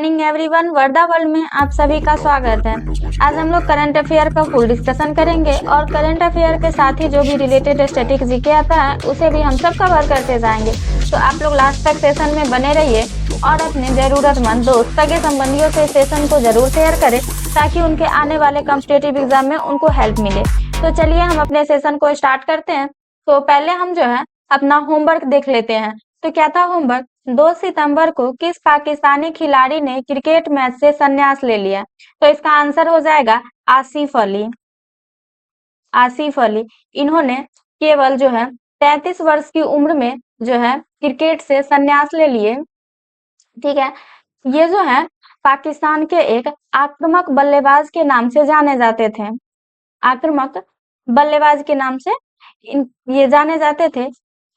Morning everyone, वर्दा world में आप सभी का स्वागत है। आज हम लोग करंट अफेयर का फुल डिस्कशन करेंगे और करंट अफेयर के साथ ही जो भी रिलेटेड स्टैटिक जीके आता है उसे भी हम सब कवर करते जाएंगे। तो आप लोग लास्ट तक सेशन में बने रहिए और अपने जरूरतमंद दोस्त सगे संबंधियों से सेशन को जरूर शेयर करें ताकि उनके आने वाले कॉम्पिटिटिव एग्जाम में उनको हेल्प मिले। तो चलिए हम अपने सेशन को स्टार्ट करते हैं। तो पहले हम जो है अपना होमवर्क देख लेते हैं। तो क्या था होमवर्क? 2 सितंबर को किस पाकिस्तानी खिलाड़ी ने क्रिकेट मैच से संन्यास ले लिया? तो इसका आंसर हो जाएगा आसिफ अली। आसिफ अली इन्होंने केवल जो है 33 वर्ष की उम्र में जो है क्रिकेट से संन्यास ले लिए। ठीक है, ये जो है पाकिस्तान के एक आक्रामक बल्लेबाज के नाम से जाने जाते थे। आक्रामक बल्लेबाज के नाम से ये जाने जाते थे।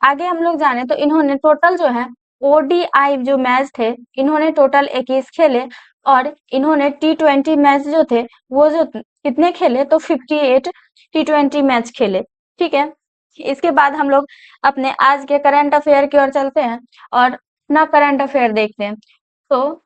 आगे हम लोग जाने तो इन्होंने टोटल जो है ओडीआई जो मैच थे इन्होंने टोटल 21 खेले और इन्होंने टी20 मैच जो थे वो जो कितने खेले तो 58 टी20 मैच खेले। ठीक है, इसके बाद हम लोग अपने आज के करंट अफेयर की ओर चलते हैं और अपना करंट अफेयर देखते हैं। तो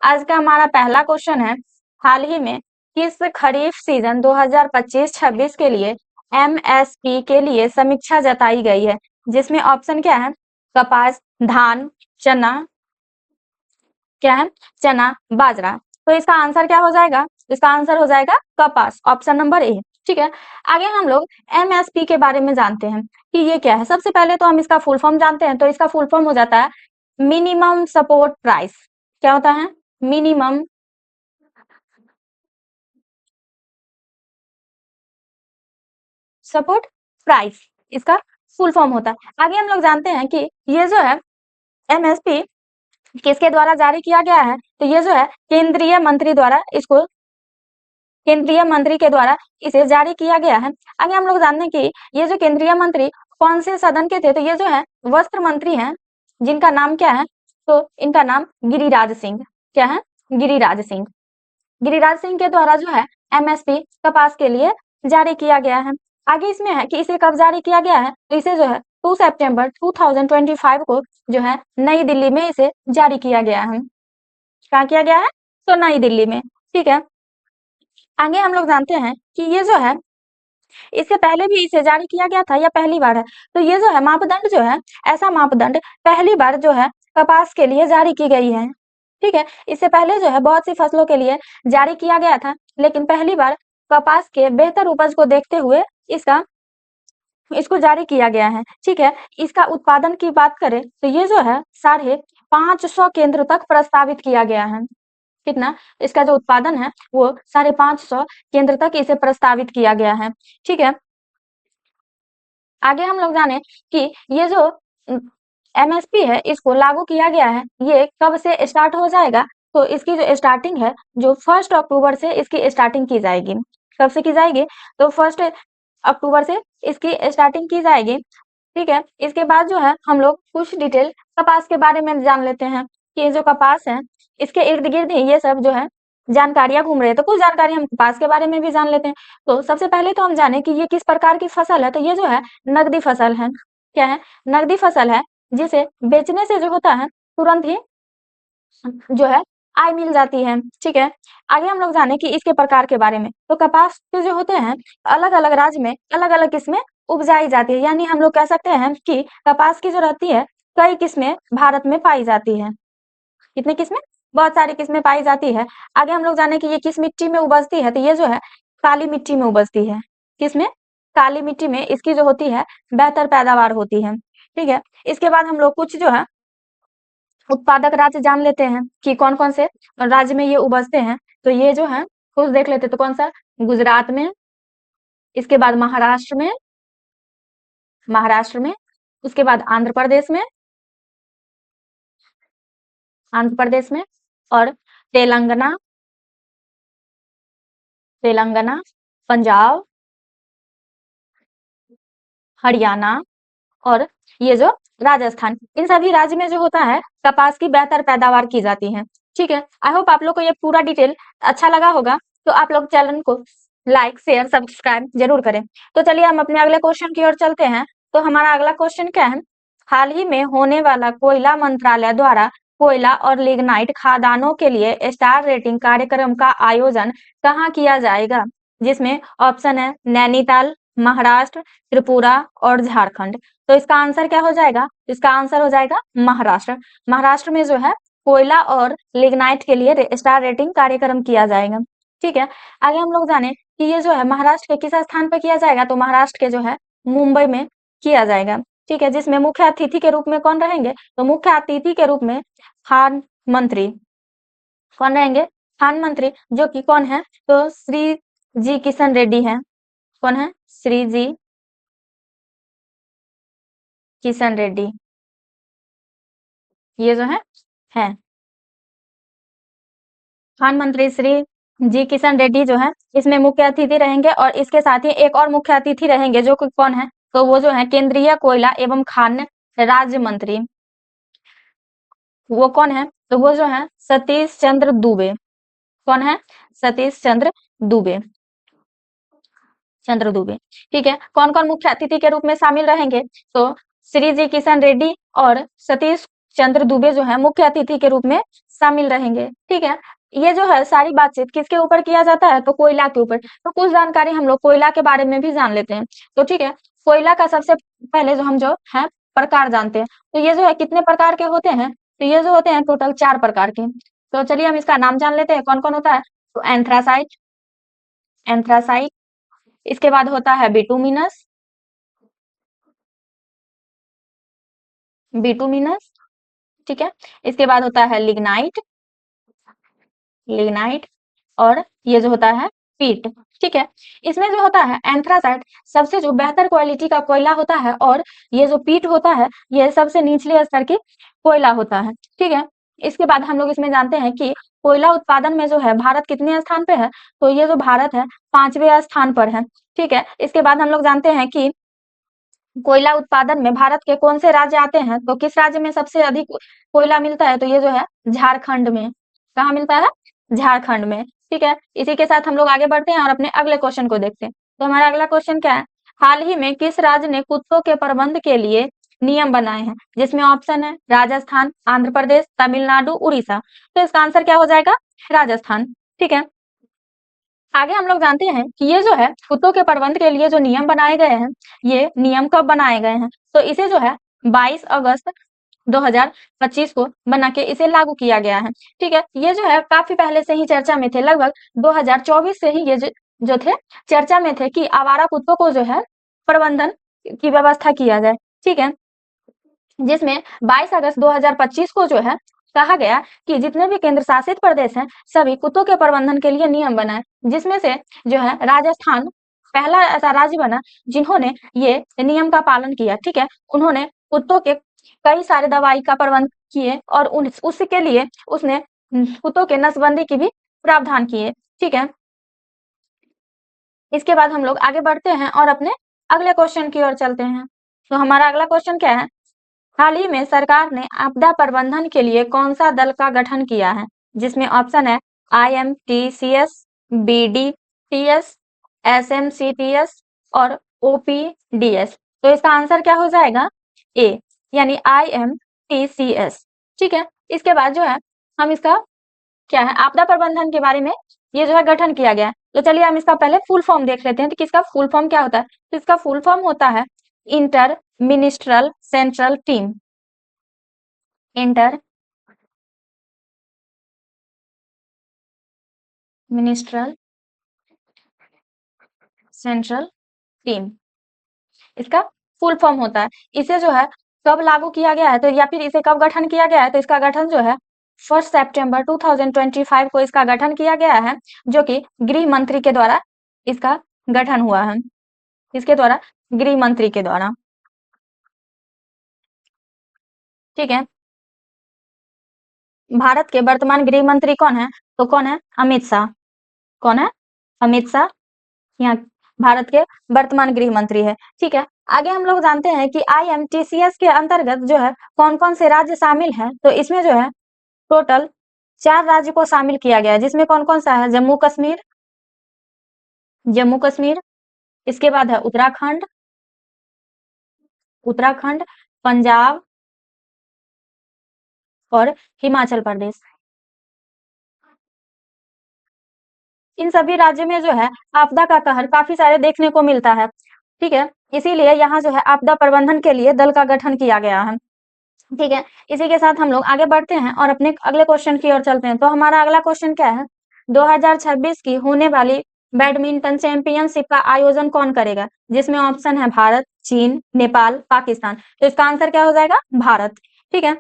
आज का हमारा पहला क्वेश्चन है, हाल ही में किस खरीफ सीजन 2025-26 के लिए एमएसपी के लिए समीक्षा जताई गई है? जिसमें ऑप्शन क्या है? कपास, धान, चना, क्या है? चना, बाजरा। तो इसका आंसर क्या हो जाएगा? इसका आंसर हो जाएगा कपास, ऑप्शन नंबर ए। ठीक है, आगे हम लोग एमएसपी के बारे में जानते हैं कि ये क्या है। सबसे पहले तो हम इसका फुल फॉर्म जानते हैं। तो इसका फुल फॉर्म हो जाता है मिनिमम सपोर्ट प्राइस। क्या होता है? मिनिमम सपोर्ट प्राइस, इसका फुल फॉर्म होता है। आगे हम लोग जानते हैं कि ये जो है एमएसपी किसके द्वारा जारी किया गया है? तो ये जो है केंद्रीय मंत्री द्वारा इसको केंद्रीय मंत्री के द्वारा इसे जारी किया गया है। आगे हम लोग जानते हैं कि ये जो केंद्रीय मंत्री कौन से सदन के थे? तो ये जो है वस्त्र मंत्री हैं, जिनका नाम क्या है? तो इनका नाम गिरिराज सिंह। क्या है? गिरिराज सिंह। गिरिराज सिंह के द्वारा जो है एमएसपी कपास के लिए जारी किया गया है। आगे इसमें है कि इसे कब जारी किया गया है? तो इसे जो है 2 सितंबर 2025 को जो है नई दिल्ली में इसे जारी किया गया है। कहाँ किया गया है? तो नई दिल्ली में। ठीक है, आगे हम लोग जानते हैं कि ये जो है इससे पहले भी इसे जारी किया गया था या पहली बार है? तो ये जो है मापदंड जो है ऐसा मापदंड पहली बार जो है कपास के लिए जारी की गई है। ठीक है, इससे पहले जो है बहुत सी फसलों के लिए जारी किया गया था, लेकिन पहली बार कपास के बेहतर उपज को देखते हुए इसको जारी किया गया है। ठीक है, इसका उत्पादन की बात करें तो ये जो है 550 केंद्र तक प्रस्तावित किया गया है। कितना? इसका जो उत्पादन है वो 550 केंद्र तक इसे प्रस्तावित किया गया है। ठीक है, आगे हम लोग जाने कि ये जो एमएसपी है इसको लागू किया गया है, ये कब से स्टार्ट हो जाएगा? तो इसकी जो स्टार्टिंग है जो 1 अक्टूबर से इसकी स्टार्टिंग की जाएगी। कब से की जाएगी? तो 1 अक्टूबर से इसकी स्टार्टिंग की जाएगी। ठीक है, इसके बाद जो है हम लोग कुछ डिटेल कपास के बारे में जान लेते हैं कि ये जो कपास है इसके इर्द गिर्द ही ये सब जो है जानकारियां घूम रही है। तो कुछ जानकारी हम कपास के बारे में भी जान लेते हैं। तो सबसे पहले तो हम जाने कि ये किस प्रकार की फसल है। तो ये जो है नकदी फसल है। क्या है? नकदी फसल है, जिसे बेचने से जो होता है तुरंत ही जो है आय मिल जाती है। ठीक है, आगे हम लोग जाने कि इसके प्रकार के बारे में। तो कपास के जो होते हैं अलग अलग राज्य में अलग अलग किस्में उपजाई जाती है, यानी हम लोग कह सकते हैं कि कपास की जो रहती है कई किस्में भारत में पाई जाती है। कितनी किस्में? बहुत सारी किस्में पाई जाती है। आगे हम लोग जाने कि ये किस मिट्टी में उपजती है। तो ये जो है काली मिट्टी में उपजती है। किसमें? काली मिट्टी में इसकी जो होती है बेहतर पैदावार होती है। ठीक है, इसके बाद हम लोग कुछ जो है उत्पादक राज्य जान लेते हैं कि कौन कौन से राज्य में ये उपजते हैं। तो ये जो है कुछ देख लेते हैं। तो कौन सा? गुजरात में, इसके बाद महाराष्ट्र में, उसके बाद आंध्र प्रदेश में और तेलंगाना, पंजाब, हरियाणा और ये जो राजस्थान, इन सभी राज्य में जो होता है कपास की बेहतर पैदावार की जाती है। ठीक है, आई होप आप लोग को ये पूरा डिटेल अच्छा लगा होगा। तो आप लोग चैनल को लाइक, शेयर, सब्सक्राइब जरूर करें। तो चलिए हम अपने अगले क्वेश्चन की ओर चलते हैं। तो हमारा अगला क्वेश्चन क्या है? हाल ही में होने वाला कोयला मंत्रालय द्वारा कोयला और लिग्नाइट खदानों के लिए स्टार रेटिंग कार्यक्रम का आयोजन कहाँ किया जाएगा? जिसमें ऑप्शन है नैनीताल, महाराष्ट्र, त्रिपुरा और झारखंड। तो इसका आंसर क्या हो जाएगा? इसका आंसर हो जाएगा महाराष्ट्र। महाराष्ट्र में जो है कोयला और लिग्नाइट के लिए स्टार रेटिंग कार्यक्रम किया जाएगा। ठीक है, आगे हम लोग जाने कि ये जो है महाराष्ट्र के किस स्थान पर किया जाएगा? तो महाराष्ट्र के जो है मुंबई में किया जाएगा। ठीक है, जिसमें मुख्य अतिथि के रूप में कौन रहेंगे? तो मुख्य अतिथि के रूप में खान मंत्री कौन रहेंगे? खान मंत्री, जो कि कौन है? तो श्री जी किशन रेड्डी है। कौन है? श्री जी किशन रेड्डी, ये जो है खान मंत्री श्री जी किशन रेड्डी जो है इसमें मुख्य अतिथि रहेंगे और इसके साथ ही एक और मुख्य अतिथि रहेंगे जो कि कौन है? तो वो जो है केंद्रीय कोयला एवं खान राज्य मंत्री। वो कौन है? तो वो जो है सतीश चंद्र दुबे। कौन है? सतीश चंद्र दुबे। ठीक है, कौन कौन मुख्य अतिथि के रूप में शामिल रहेंगे? तो श्री जी किशन रेड्डी और सतीश चंद्र दुबे जो है मुख्य अतिथि के रूप में शामिल रहेंगे। ठीक है, ये जो है सारी बातचीत किसके ऊपर किया जाता है? तो कोयला के ऊपर। तो कुछ जानकारी हम लोग कोयला के बारे में भी जान लेते हैं। तो ठीक है, कोयला का सबसे पहले जो है प्रकार जानते हैं। तो ये जो है कितने प्रकार के होते हैं? तो ये जो होते हैं टोटल 4 प्रकार के। तो चलिए हम इसका नाम जान लेते हैं कौन कौन होता है। तो एंथ्रासाइट, इसके बाद होता है बिटुमिनस। ठीक है, इसके बाद होता है लिग्नाइट और ये जो होता है पीट। ठीक है, इसमें जो होता है एंथ्रासाइट सबसे जो बेहतर क्वालिटी का कोयला होता है और ये जो पीट होता है ये सबसे निचले स्तर की कोयला होता है। ठीक है, इसके बाद हम लोग इसमें जानते हैं कि कोयला उत्पादन में जो है भारत कितने स्थान पे है? तो ये जो भारत है 5वें स्थान पर है। ठीक है, इसके बाद हम लोग जानते हैं कि कोयला उत्पादन में भारत के कौन से राज्य आते हैं? तो किस राज्य में सबसे अधिक कोयला मिलता है? तो ये जो है झारखंड में। कहाँ मिलता है? झारखंड में। ठीक है, इसी के साथ हम लोग आगे बढ़ते हैं और अपने अगले क्वेश्चन को देखते हैं। तो हमारा अगला क्वेश्चन क्या है? हाल ही में किस राज्य ने कुत्तों के प्रबंध के लिए नियम बनाए हैं? जिसमें ऑप्शन है राजस्थान, आंध्र प्रदेश, तमिलनाडु, उड़ीसा। तो इसका आंसर क्या हो जाएगा? राजस्थान। ठीक है, आगे हम लोग जानते हैं कि ये जो है कुत्तों के प्रबंध के लिए जो नियम बनाए गए हैं, ये नियम कब बनाए गए हैं? तो इसे जो है 22 अगस्त 2025 को बना के इसे लागू किया गया है। ठीक है, ये जो है काफी पहले से ही चर्चा में थे, लगभग 2024 से ही ये जो थे चर्चा में थे कि आवारा कुत्तों को जो है प्रबंधन की व्यवस्था किया जाए। ठीक है, जिसमें 22 अगस्त 2025 को जो है कहा गया कि जितने भी केंद्र शासित प्रदेश हैं सभी कुत्तों के प्रबंधन के लिए नियम बनाए, जिसमें से जो है राजस्थान पहला ऐसा राज्य बना जिन्होंने ये नियम का पालन किया। ठीक है, उन्होंने कुत्तों के कई सारे दवाई का प्रबंध किए और उसके लिए उसने कुत्तों के नसबंदी की भी प्रावधान किए। ठीक है, इसके बाद हम लोग आगे बढ़ते हैं और अपने अगले क्वेश्चन की ओर चलते हैं। तो हमारा अगला क्वेश्चन क्या है? हाल ही में सरकार ने आपदा प्रबंधन के लिए कौन सा दल का गठन किया है? जिसमें ऑप्शन है IMTCS, BDTS, SMCTS और OPDS। तो इसका आंसर क्या हो जाएगा? ए, यानी IMTCS। ठीक है, इसके बाद जो है हम इसका क्या है आपदा प्रबंधन के बारे में ये जो है गठन किया गया है। तो चलिए हम इसका पहले फुल फॉर्म देख लेते हैं। तो किसका फुल फॉर्म क्या होता है? तो इसका फुल फॉर्म होता है inter minstrel central team. Inter minstrel central team इसका फुल फॉर्म होता है। इसे जो है कब लागू किया गया है? तो या फिर इसे कब गठन किया गया है? तो इसका गठन जो है 1 सितंबर 2025 को इसका गठन किया गया है, जो कि गृह मंत्री के द्वारा इसका गठन हुआ है। इसके द्वारा गृह मंत्री के द्वारा। ठीक है, भारत के वर्तमान गृह मंत्री कौन है? तो कौन है? अमित शाह। कौन है? अमित शाह यहाँ भारत के वर्तमान गृह मंत्री है। ठीक है, आगे हम लोग जानते हैं कि IMTCS के अंतर्गत जो है कौन कौन से राज्य शामिल हैं। तो इसमें जो है टोटल 4 राज्य को शामिल किया गया है, जिसमें कौन कौन सा है? जम्मू कश्मीर, इसके बाद है उत्तराखंड, पंजाब और हिमाचल प्रदेश। इन सभी राज्यों में जो है आपदा का कहर काफी सारे देखने को मिलता है, ठीक है। इसीलिए यहाँ जो है आपदा प्रबंधन के लिए दल का गठन किया गया है, ठीक है। इसी के साथ हम लोग आगे बढ़ते हैं और अपने अगले क्वेश्चन की ओर चलते हैं। तो हमारा अगला क्वेश्चन क्या है, 2026 की होने वाली बैडमिंटन चैंपियनशिप का आयोजन कौन करेगा? जिसमें ऑप्शन है भारत, चीन, नेपाल, पाकिस्तान। तो इसका आंसर क्या हो जाएगा? भारत, ठीक है।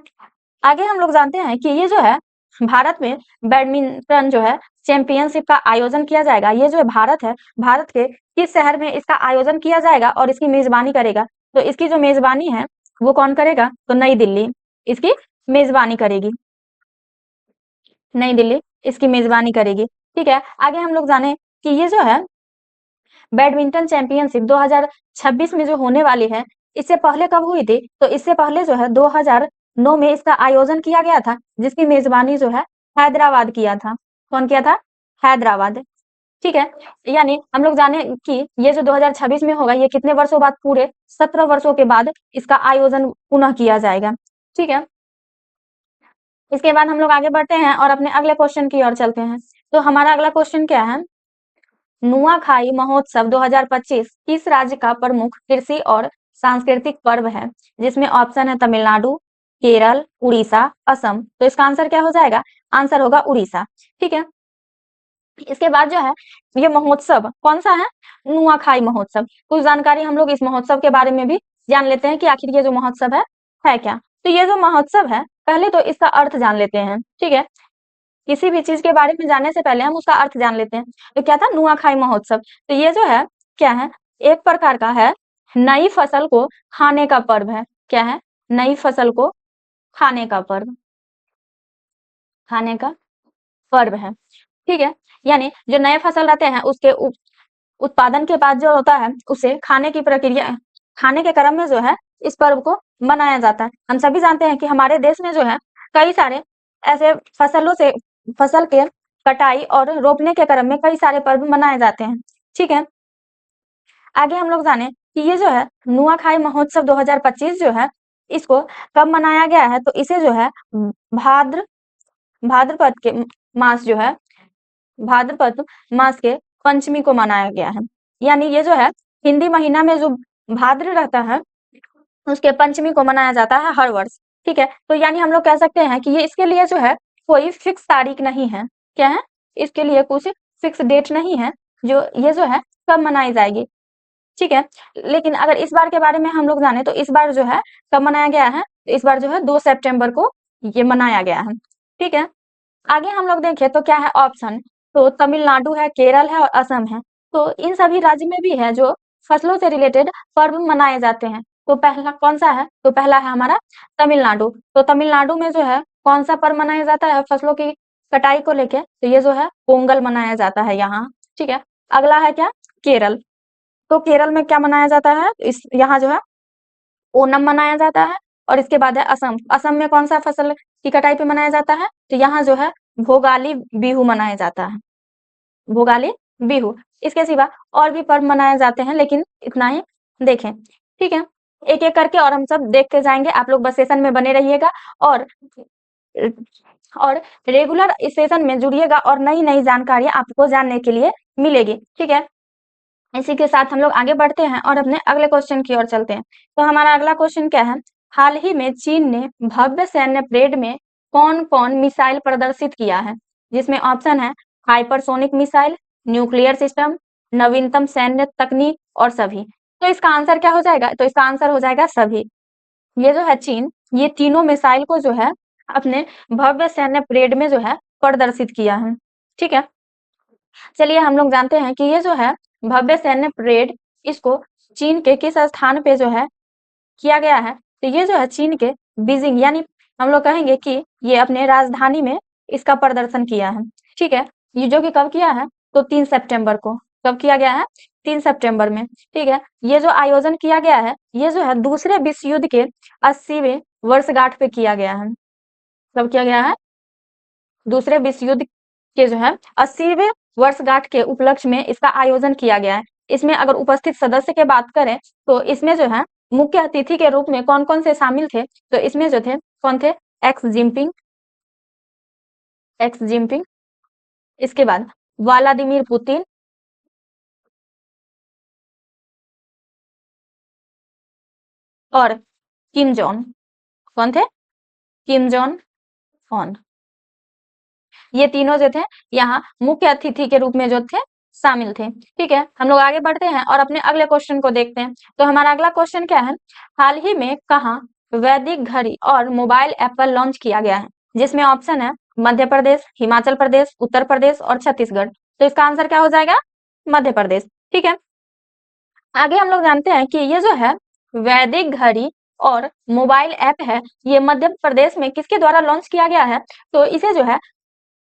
आगे हम लोग जानते हैं कि ये जो है भारत में बैडमिंटन जो है चैंपियनशिप का आयोजन किया जाएगा। ये जो भारत है, भारत के किस शहर में इसका आयोजन किया जाएगा और इसकी मेजबानी करेगा? तो इसकी जो मेजबानी है वो कौन करेगा? तो नई दिल्ली इसकी मेजबानी करेगी, नई दिल्ली इसकी मेजबानी करेगी, ठीक है। आगे हम लोग जाने कि ये जो है बैडमिंटन चैंपियनशिप 2026 में जो होने वाली है, इससे पहले कब हुई थी? तो इससे पहले जो है 2009 में इसका आयोजन किया गया था, जिसकी मेजबानी जो है हैदराबाद किया था। कौन किया था? हैदराबाद, ठीक है। यानी हम लोग जाने कि ये जो 2026 में होगा, ये कितने वर्षों बाद? पूरे 17 वर्षों के बाद इसका आयोजन पुनः किया जाएगा, ठीक है। इसके बाद हम लोग आगे बढ़ते हैं और अपने अगले क्वेश्चन की ओर चलते हैं। तो हमारा अगला क्वेश्चन क्या है, नुआखाई महोत्सव 2025 किस राज्य का प्रमुख कृषि और सांस्कृतिक पर्व है? जिसमें ऑप्शन है तमिलनाडु, केरल, उड़ीसा, असम। तो इसका आंसर क्या हो जाएगा? आंसर होगा उड़ीसा, ठीक है। इसके बाद जो है ये महोत्सव कौन सा है? नुआखाई महोत्सव। कुछ जानकारी हम लोग इस महोत्सव के बारे में भी जान लेते हैं कि आखिर ये जो महोत्सव है क्या। तो ये जो महोत्सव है, पहले तो इसका अर्थ जान लेते हैं, ठीक है। किसी भी चीज के बारे में जानने से पहले हम उसका अर्थ जान लेते हैं। तो क्या था? नुआखाई महोत्सव। तो ये जो है क्या है? एक प्रकार का है नई फसल को खाने का पर्व है। क्या है? नई फसल को खाने का पर्व, खाने का पर्व है, ठीक है। यानी जो नए फसल रहते हैं उसके उत्पादन के बाद जो होता है उसे खाने की प्रक्रिया, खाने के क्रम में जो है इस पर्व को मनाया जाता है। हम सभी जानते हैं कि हमारे देश में जो है कई सारे ऐसे फसलों से, फसल के कटाई और रोपने के क्रम में कई सारे पर्व मनाए जाते हैं, ठीक है। आगे हम लोग जाने कि ये जो है नुआखाई महोत्सव 2025 जो है इसको कब मनाया गया है? तो इसे जो है भाद्र भाद्रपद के मास जो है, भाद्रपद मास के पंचमी को मनाया गया है। यानी ये जो है हिंदी महीना में जो भाद्र रहता है उसके पंचमी को मनाया जाता है हर वर्ष, ठीक है। तो यानी हम लोग कह सकते हैं कि ये इसके लिए जो है कोई फिक्स तारीख नहीं है। क्या है? इसके लिए कुछ फिक्स डेट नहीं है जो ये जो है कब मनाई जाएगी, ठीक है। लेकिन अगर इस बार के बारे में हम लोग जाने तो इस बार जो है कब मनाया गया है? तो इस बार जो है 2 सितंबर को ये मनाया गया है, ठीक है। आगे हम लोग देखें तो क्या है ऑप्शन, तो तमिलनाडु है, केरल है और असम है। तो इन सभी राज्य में भी है जो फसलों से रिलेटेड पर्व मनाए जाते हैं। तो पहला कौन सा है? तो पहला है हमारा तमिलनाडु। तो तमिलनाडु में जो है कौन सा पर्व मनाया जाता है फसलों की कटाई को लेके? तो ये जो है पोंगल मनाया जाता है यहाँ, ठीक है। अगला है क्या? केरल। तो केरल में क्या मनाया जाता है? इस यहाँ जो है ओणम मनाया जाता है। और इसके बाद है असम। असम में कौन सा फसल की कटाई पे मनाया जाता है? तो यहाँ जो है भोगाली बिहू मनाया जाता है, भोगाली बिहू। इसके सिवा और भी पर्व मनाए जाते हैं, लेकिन इतना ही देखें, ठीक है। एक एक करके और हम सब देखते जाएंगे। आप लोग बस सेशन में बने रहिएगा और और रेगुलर इस सेशन में जुड़िएगा और नई नई जानकारी आपको जानने के लिए मिलेगी, ठीक है। इसी के साथ हम लोग आगे बढ़ते हैं और अपने अगले क्वेश्चन की ओर चलते हैं। तो हमारा अगला क्वेश्चन क्या है, हाल ही में चीन ने भव्य सैन्य परेड में कौन कौन मिसाइल प्रदर्शित किया है? जिसमें ऑप्शन है हाइपरसोनिक मिसाइल, न्यूक्लियर सिस्टम, नवीनतम सैन्य तकनीक और सभी। तो इसका आंसर क्या हो जाएगा? तो इसका आंसर हो जाएगा सभी। ये जो है चीन, ये तीनों मिसाइल को जो है अपने भव्य सैन्य परेड में जो है प्रदर्शित किया है, ठीक है। चलिए हम लोग जानते हैं कि ये जो है भव्य सैन्य परेड, इसको चीन के किस स्थान पे जो है किया गया है? तो ये जो है चीन के बीजिंग, यानी हम लोग कहेंगे कि ये अपने राजधानी में इसका प्रदर्शन किया है, ठीक है। ये जो कि कब किया है? तो 3 सितंबर को। कब किया गया है? 3 सितंबर में, ठीक है। ये जो आयोजन किया गया है, ये जो है दूसरे विश्व युद्ध के 80वें वर्षगांठ पे किया गया है। कब किया गया है? दूसरे विश्व युद्ध के जो है 80वें वर्षगांठ के उपलक्ष्य में इसका आयोजन किया गया है। इसमें अगर उपस्थित सदस्य की बात करें तो इसमें जो है मुख्य अतिथि के रूप में कौन कौन से शामिल थे? तो इसमें जो थे कौन थे? एक्स जिनपिंग, एक्स जिनपिंग, इसके बाद व्लादिमीर पुतिन, और किम जोंग। कौन थे? Kim Jong Un. ये तीनों जो थे यहाँ मुख्य अतिथि के रूप में जो थे शामिल थे। ठीक है, हम लोग आगे बढ़ते हैं और अपने अगले क्वेश्चन को देखते हैं। तो हमारा अगला क्वेश्चन क्या है? हाल ही में कहाँ वैदिक घड़ी और मोबाइल एप्पल लॉन्च किया गया है? जिसमें ऑप्शन है मध्य प्रदेश, हिमाचल प्रदेश, उत्तर प्रदेश और छत्तीसगढ़। तो इसका आंसर क्या हो जाएगा? मध्य प्रदेश। ठीक है, आगे हम लोग जानते हैं कि ये जो है वैदिक घड़ी और मोबाइल ऐप है, ये मध्य प्रदेश में किसके द्वारा लॉन्च किया गया है? तो इसे जो है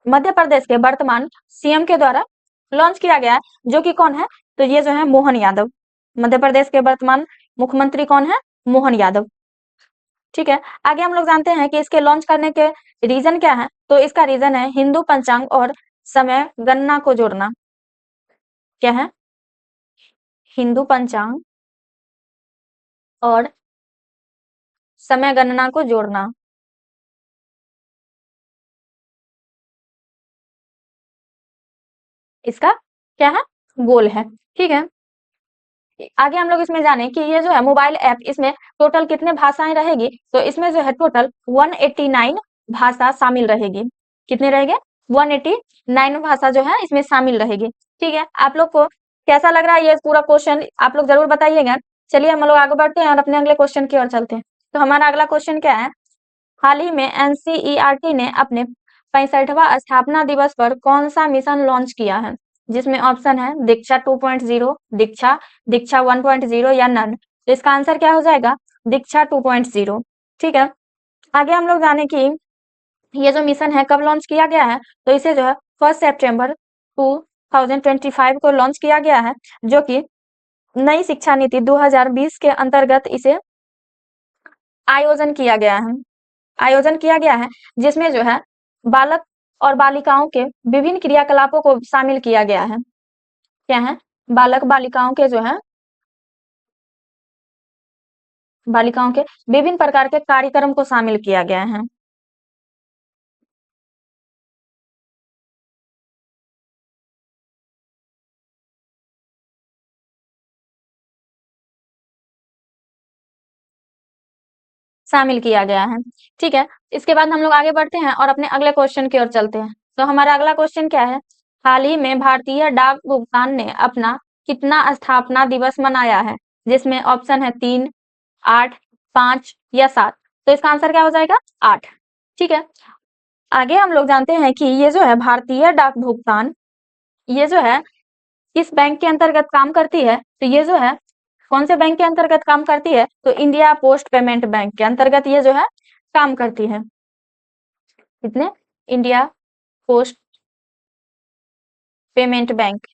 मध्य प्रदेश के वर्तमान सीएम के द्वारा लॉन्च किया गया है, जो कि कौन है? तो ये जो है मोहन यादव। मध्य प्रदेश के वर्तमान मुख्यमंत्री कौन है? मोहन यादव। ठीक है, आगे हम लोग जानते हैं कि इसके लॉन्च करने के रीजन क्या है? तो इसका रीजन है हिंदू पंचांग और समय गणना को जोड़ना। क्या है? हिंदू पंचांग और समय गणना को जोड़ना। इसका क्या है? गोल है। ठीक है, आगे हम लोग इसमें जाने कि ये जो है मोबाइल ऐप, इसमें टोटल कितने भाषाएं रहेगी? तो इसमें जो है टोटल 189 भाषा शामिल रहेगी। कितने रहेंगे? 189 भाषा जो है इसमें शामिल रहेगी। ठीक है, आप लोग को कैसा लग रहा है ये पूरा क्वेश्चन, आप लोग जरूर बताइएगा। चलिए हम लोग आगे बढ़ते हैं और अपने अगले क्वेश्चन की ओर चलते हैं। तो हमारा अगला क्वेश्चन क्या है? हाल ही में एनसीईआरटी ने अपने 65वां स्थापना दिवस पर कौन सा मिशन लॉन्च किया है? जिसमें ऑप्शन है दीक्षा 2.0, दीक्षा, दीक्षा 1.0 या नन। तो इसका आंसर क्या हो जाएगा? दीक्षा 2.0। ठीक है, आगे हम लोग जाने की ये जो मिशन है कब लॉन्च किया गया है? तो इसे जो है 1 सितंबर 2025 को लॉन्च किया गया है, जो कि नई शिक्षा नीति 2020 के अंतर्गत इसे आयोजन किया गया है, जिसमें जो है बालक और बालिकाओं के विभिन्न क्रियाकलापों को शामिल किया गया है। क्या है? बालक बालिकाओं के जो है बालिकाओं के विभिन्न प्रकार के कार्यक्रम को शामिल किया गया है। शामिल किया गया है। ठीक है, इसके बाद हम लोग आगे बढ़ते हैं और अपने अगले क्वेश्चन की ओर चलते हैं। तो हमारा अगला क्वेश्चन क्या है? हाल ही में भारतीय डाक भुगतान ने अपना कितना स्थापना दिवस मनाया है? जिसमें ऑप्शन है 3, 8, 5 या 7। तो इसका आंसर क्या हो जाएगा? 8। ठीक है, आगे हम लोग जानते हैं कि ये जो है भारतीय डाक भुगतान, ये जो है किस बैंक के अंतर्गत काम करती है? तो ये जो है कौन से बैंक के अंतर्गत काम करती है? तो इंडिया पोस्ट पेमेंट बैंक के अंतर्गत ये जो है काम करती है। कितने? इंडिया पोस्ट पेमेंट बैंक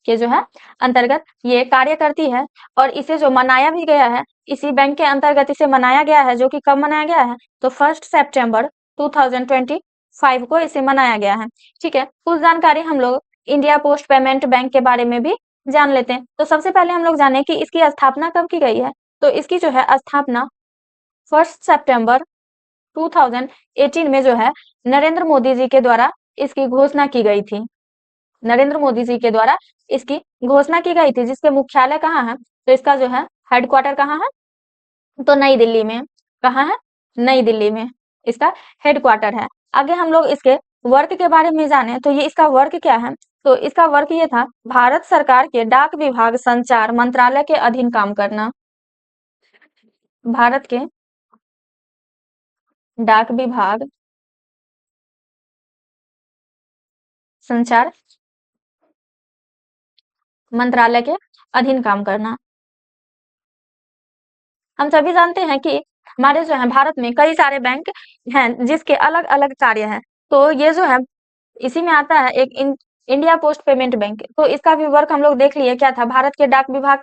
के जो है अंतर्गत ये कार्य करती है, और इसे जो मनाया भी गया है, इसी बैंक के अंतर्गत इसे मनाया गया है, जो कि कब मनाया गया है? तो 1 सितंबर 2025 को इसे मनाया गया है। ठीक है, कुछ जानकारी हम लोग इंडिया पोस्ट पेमेंट बैंक के बारे में भी जान लेते हैं। तो सबसे पहले हम लोग जाने कि इसकी स्थापना कब की गई है? तो इसकी जो है स्थापना 1 सितंबर 2018 में जो है नरेंद्र मोदी जी के द्वारा इसकी घोषणा की गई थी। नरेंद्र मोदी जी के द्वारा इसकी घोषणा की गई थी, जिसके मुख्यालय कहाँ है? तो इसका जो है हेडक्वार्टर कहाँ है? तो नई दिल्ली में। कहाँ है? नई दिल्ली में इसका हेडक्वार्टर है। आगे हम लोग इसके वर्क के बारे में जाने, तो ये इसका वर्क क्या है? तो इसका वर्क ये था भारत सरकार के डाक विभाग संचार मंत्रालय के अधीन काम करना। भारत के डाक विभाग संचार मंत्रालय के अधीन काम करना। हम सभी जानते हैं कि हमारे जो है भारत में कई सारे बैंक हैं, जिसके अलग अलग कार्य हैं। तो ये जो है इसी में आता है एक इंडिया पोस्ट पेमेंट बैंक। तो इसका भी वर्क हम लोग देख लिए क्या था? भारत के डाक विभाग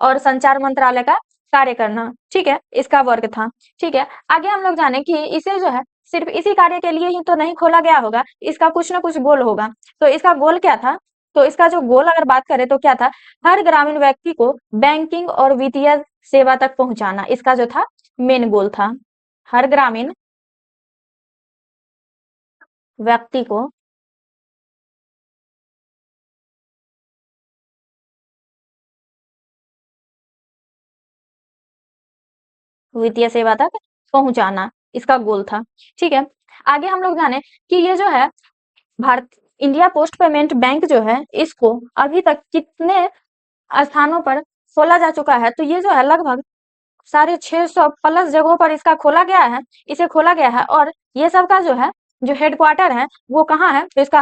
और संचार मंत्रालय का कार्य करना। ठीक है, इसका वर्क था। ठीक है, आगे हम लोग जाने कि इसे जो है सिर्फ इसी कार्य के लिए ही तो नहीं खोला गया होगा, इसका कुछ ना कुछ गोल होगा। तो इसका गोल क्या था? तो इसका जो गोल अगर बात करें तो क्या था? हर ग्रामीण व्यक्ति को बैंकिंग और वित्तीय सेवा तक पहुंचाना, इसका जो था मेन गोल था। हर ग्रामीण व्यक्ति को वित्तीय सेवा तक पहुंचाना इसका गोल था। ठीक है, आगे हम लोग जाने कि ये जो है Bharat India post payment bank जो है इसको अभी तक कितने स्थानों पर खोला जा चुका है, तो ये जो है लगभग 650 प्लस जगहों पर इसका खोला गया है, इसे खोला गया है। और ये सब का जो है जो हेडक्वार्टर है वो कहाँ है, तो इसका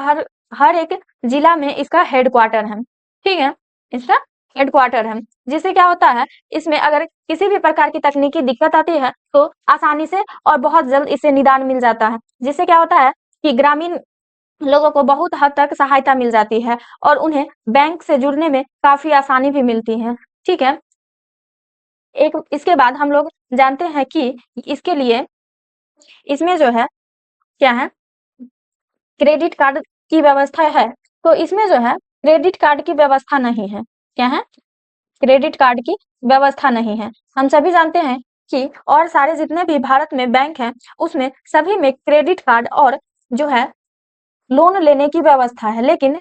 हर एक जिला में इसका हेडक्वार्टर है। ठीक है, इसका हेडक्वार्टर है, जिससे क्या होता है इसमें अगर किसी भी प्रकार की तकनीकी दिक्कत आती है तो आसानी से और बहुत जल्द इसे निदान मिल जाता है, जिससे क्या होता है कि ग्रामीण लोगों को बहुत हद तक सहायता मिल जाती है और उन्हें बैंक से जुड़ने में काफी आसानी भी मिलती है। ठीक है, एक इसके बाद हम लोग जानते हैं कि इसके लिए इसमें जो है क्या है, क्रेडिट कार्ड की व्यवस्था है, तो इसमें जो है क्रेडिट कार्ड की व्यवस्था नहीं है। क्या है, क्रेडिट कार्ड की व्यवस्था नहीं है। हम सभी जानते हैं कि और सारे जितने भी भारत में बैंक हैं उसमें सभी में क्रेडिट कार्ड और जो है लोन लेने की व्यवस्था है, लेकिन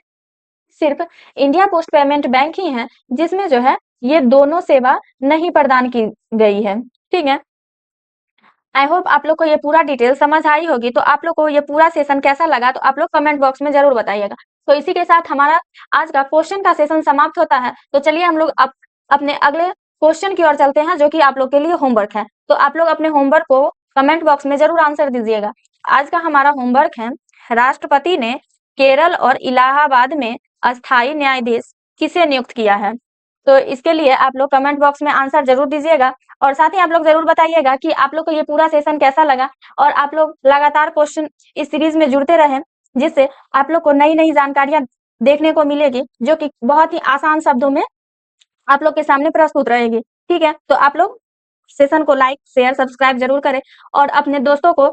सिर्फ इंडिया पोस्ट पेमेंट बैंक ही है जिसमें जो है ये दोनों सेवा नहीं प्रदान की गई है। ठीक है, आई होप आप लोग को ये पूरा डिटेल समझ आई होगी। तो आप लोग को ये पूरा सेशन कैसा लगा तो आप लोग कमेंट बॉक्स में जरूर बताइएगा। तो इसी के साथ हमारा आज का क्वेश्चन का सेशन समाप्त होता है। तो चलिए हम लोग अपने अगले क्वेश्चन की ओर चलते हैं जो कि आप लोग के लिए होमवर्क है। तो आप लोग अपने होमवर्क को कमेंट बॉक्स में जरूर आंसर दीजिएगा। आज का हमारा होमवर्क है, राष्ट्रपति ने केरल और इलाहाबाद में अस्थायी न्यायाधीश किसे नियुक्त किया है। तो इसके लिए आप लोग कमेंट बॉक्स में आंसर जरूर दीजिएगा और साथ ही आप लोग जरूर बताइएगा कि आप लोग को ये पूरा सेशन कैसा लगा और आप लोग लगातार क्वेश्चन इस सीरीज में जुड़ते रहें, जिससे आप लोग को नई नई जानकारियां देखने को मिलेगी जो कि बहुत ही आसान शब्दों में आप लोग के सामने प्रस्तुत रहेगी। ठीक है, तो आप लोग सेशन को लाइक शेयर सब्सक्राइब जरूर करें और अपने दोस्तों को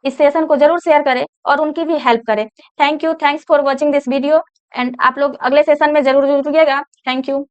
इस सेशन को जरूर शेयर करें और उनकी भी हेल्प करें। Thank you, thanks for watching this video and आप लोग अगले सेशन में जरूर जुड़िएगा। Thank you.